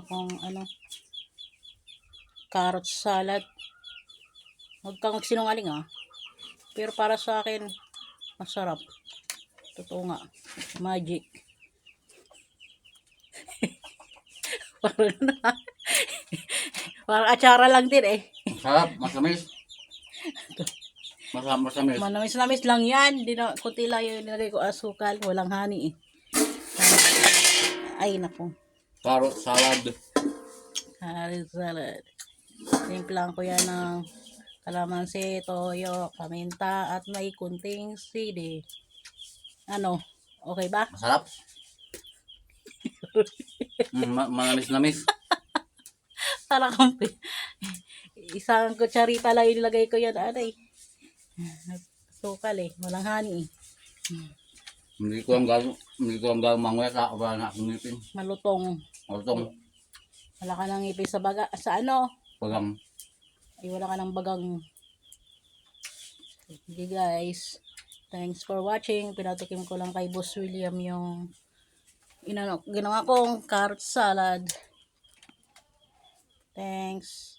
akong carrot salad. Huwag kang magsinungaling Pero para sa akin, masarap. Totoo nga. Magic. Parang atsara lang din Masarap, masamis. Masamis. Manamis-namis lang yan. Kunti lang yung nilagay ko asukal. Walang honey Ay, naku. Carrot salad. Carrot salad. Timplang ko yan ng kalamansi, toyo, paminta, at may kunting sili. Okay ba? Masarap. Manamis-namis. Parang isang kutsarita lang yung nilagay ko yan. Sukal walang honey Hindi ko lang gano'ng manguya sa wala na akong ngipin. Malutong. Wala ka nang ngipin sa baga. Bagang. Ay, wala ka nang bagang. Okay guys. Thanks for watching. Pinatikim ko lang kay Boss William yung ginawa kong carrot salad. Thanks.